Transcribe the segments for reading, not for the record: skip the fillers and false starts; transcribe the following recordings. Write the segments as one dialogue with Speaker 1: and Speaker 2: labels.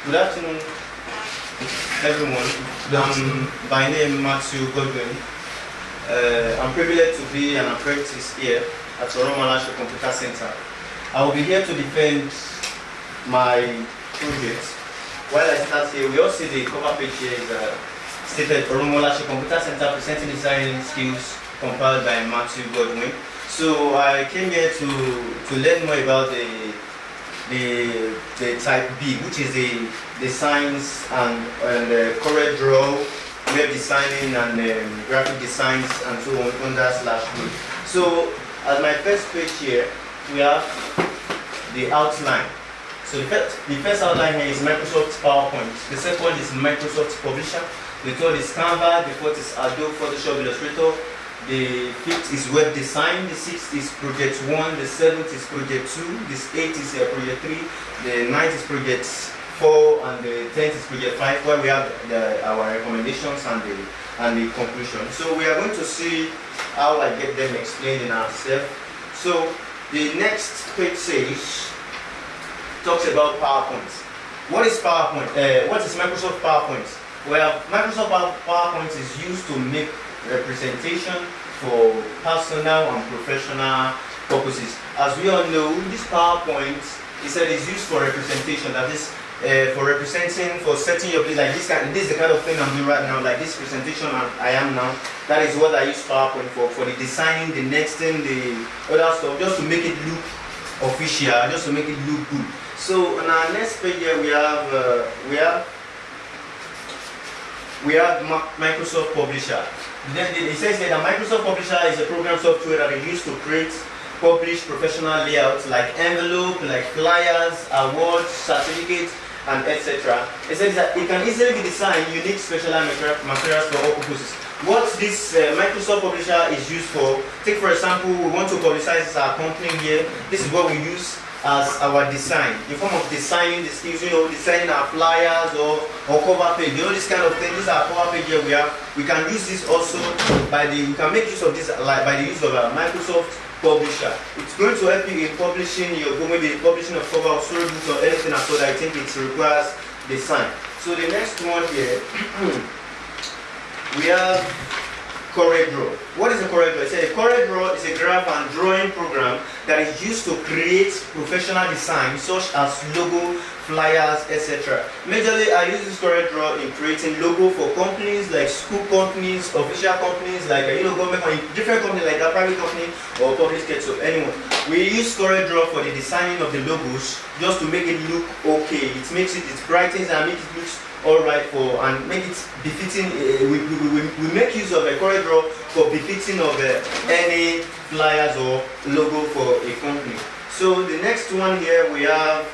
Speaker 1: Good afternoon, everyone. By name Matthew Godwin. I'm privileged to be an apprentice here at Orunmolase Computer Center. I will be here to defend my project. While I start here, we all see the cover page here is stated Orunmolase Computer Center presenting design skills compiled by Matthew Godwin. So I came here to learn more about the type B, which is the science and corel draw, web designing and graphic designs and so on under /B. So at my first page here, we have the outline. So the first outline here is Microsoft PowerPoint. The second is Microsoft Publisher. The third is Canva. The fourth is Adobe Photoshop Illustrator. The fifth is web design. The sixth is project 1. The seventh is project 2. The eighth is project 3. The ninth is project 4, and the 10th is project 5, where we have our recommendations and the conclusion. So we are going to see how I get them explained in ourselves. So the next page says, talks about PowerPoint. What is PowerPoint? What is Microsoft PowerPoint? Well, Microsoft PowerPoint is used to make representation for personal and professional purposes. As we all know, this PowerPoint is used for representation. That is, for representing, for setting your place. Like this is the kind of thing I'm doing right now. Like this presentation I am now. That is what I use PowerPoint for the designing, the next thing, the other stuff, just to make it look official, just to make it look good. So on our next page here, we have Microsoft Publisher. Then it says here that Microsoft Publisher is a program software that is used to create, publish professional layouts like envelope, like flyers, awards, certificates, and etc. It says that it can easily be designed unique specialized materials for all purposes. What this Microsoft Publisher is used for, take for example, we want to publicize our company here. This is what we use as our design, in form of designing the skills, designing our flyers or cover page, this kind of thing. This is our cover page here. We can use this also we can make use of this by the use of a Microsoft Publisher. It's going to help you in publishing maybe publishing of cover or story books or anything at all that I think it requires design. So the next one here, we have CorelDRAW. What is a CorelDRAW? A CorelDRAW is a graph and drawing program that is used to create professional designs such as logo, flyers, etc. Majorly, I use this CorelDRAW in creating logo for companies like school companies, official companies like government, different companies like that, private company or public sector. So anyone, we use CorelDRAW for the designing of the logos just to make it look okay. It brightens and makes it look alright and make it befitting. We make use of a CorelDRAW for befitting of any flyers or logo for a company. So the next one here we have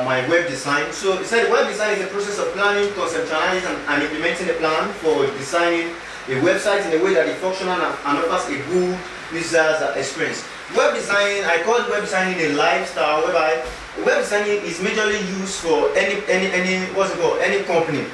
Speaker 1: my web design. So it said web design is a process of planning, conceptualizing and implementing a plan for designing a website in a way that is functional and offers a good user experience. Web design, I call web designing a lifestyle whereby web designing is majorly used for any company.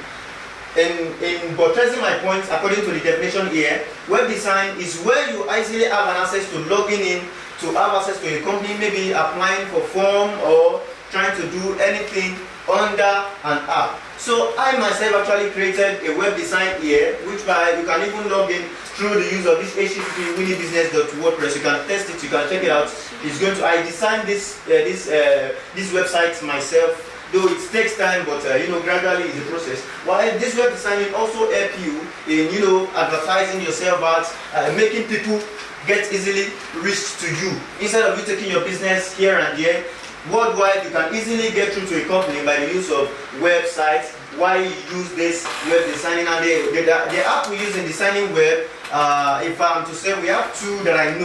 Speaker 1: In buttressing my point, according to the definition here, web design is where you easily have an access to logging in to have access to a company, maybe applying for form or trying to do anything under an app. So I myself actually created a web design here, which you can even log in through the use of this http winnybusiness.wordpress. You can test it, you can check it out. I designed this website myself, though it takes time, but gradually is a process. While this web design will also help you in advertising yourself out, making people get easily reached to you. Instead of you taking your business here and there, worldwide, you can easily get through to a company by the use of websites. Why use this web designing? And the app we use in designing web, if I'm to say, we have two that I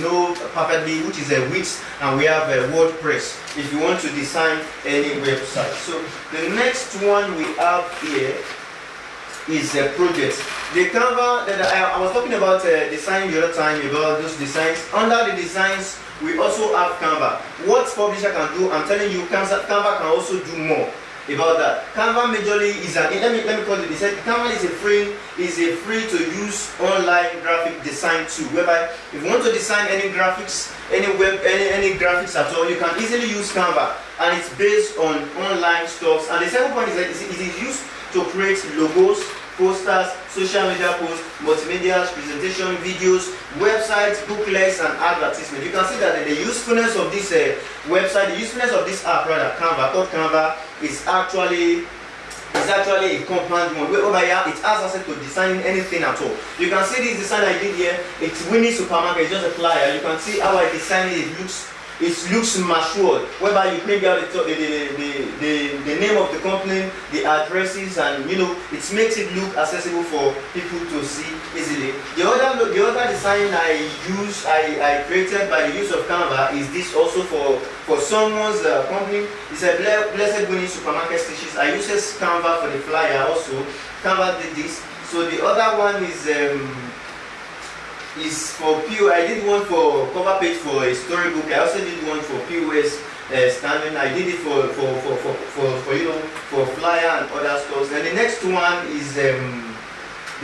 Speaker 1: know perfectly, which is Wix and we have WordPress. If you want to design any website, so the next one we have here is a project. The Canva that I was talking about design the other time, about those designs. Under the designs, we also have Canva. What Publisher can do, I'm telling you, Canva can also do more. about that. Canva majorly is an, let me call it this. Canva is a free to use online graphic design tool, whereby if you want to design any graphics, any graphics at all, you can easily use Canva, and it's based on online stuff. And the second point is that it is used to create logos, posters, social media posts, multimedia, presentation, videos, websites, booklets, and advertisements. You can see that the usefulness of this website, the usefulness of this app, rather, Canva, called Canva, is actually a compound one, whereby it has access to designing anything at all. You can see this design I did here. It's Winnie Supermarket. It's just a flyer. You can see how I designed it. It looks matured, whereby you bring out the name of the company, the addresses, and it makes it look accessible for people to see easily. The other design I created by the use of Canva is this, also for someone's company. It's a Blessed Winnie Supermarket Stitches. I use Canva for the flyer also. Canva did this. So the other one is for PO. I did one for cover page for a storybook. I also did one for POS standing. I did it for flyer and other stuff. And the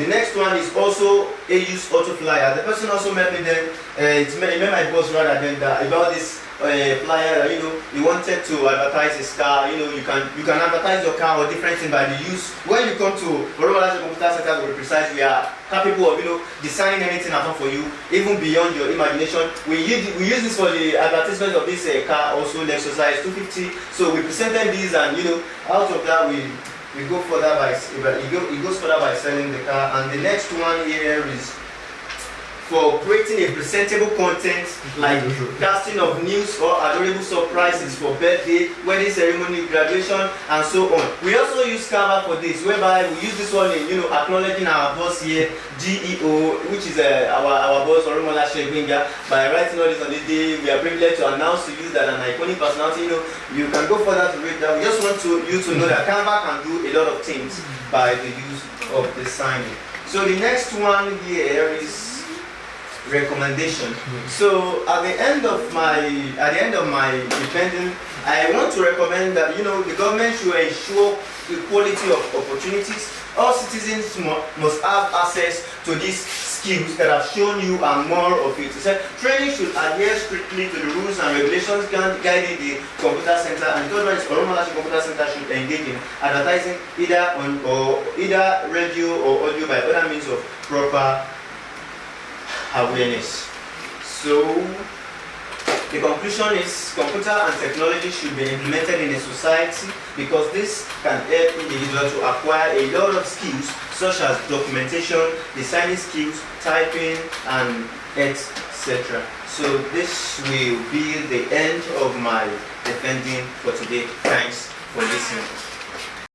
Speaker 1: next one is also a use auto flyer. The person also met me then. It made my boss rather than about this flyer. He wanted to advertise his car. You can advertise your car or different thing by the use. When you come to Orunmolase Computer Center, to be precise, we are capable of designing anything at all for you, even beyond your imagination. We use this for the advertisement of this car, also Lexus 250. So we presented these, and out of that we go further by it goes further by selling the car. And the next one here is for creating a presentable content like casting of news or adorable surprises for birthday, wedding ceremony, graduation, and so on. We also use Canva for this, whereby we use this one in acknowledging our boss here, GEO, which is our boss Orunmolase, by writing all this on this day. We are privileged to announce to you that an iconic personality. You can go further to read that. We just want you to know that Canva can do a lot of things by the use of designing. So the next one here is recommendation. So at the end of my dependent, I want to recommend that the government should ensure equality of opportunities. All citizens must have access to these skills that I've shown you and more of it. He said training should adhere strictly to the rules and regulations guiding the computer center, and the third one is Orunmolase Computer Center should engage in advertising either radio or audio by other means of proper awareness. So the conclusion is computer and technology should be implemented in a society, because this can help individuals to acquire a lot of skills such as documentation, designing skills, typing, and etc. So this will be the end of my defending for today. Thanks for listening.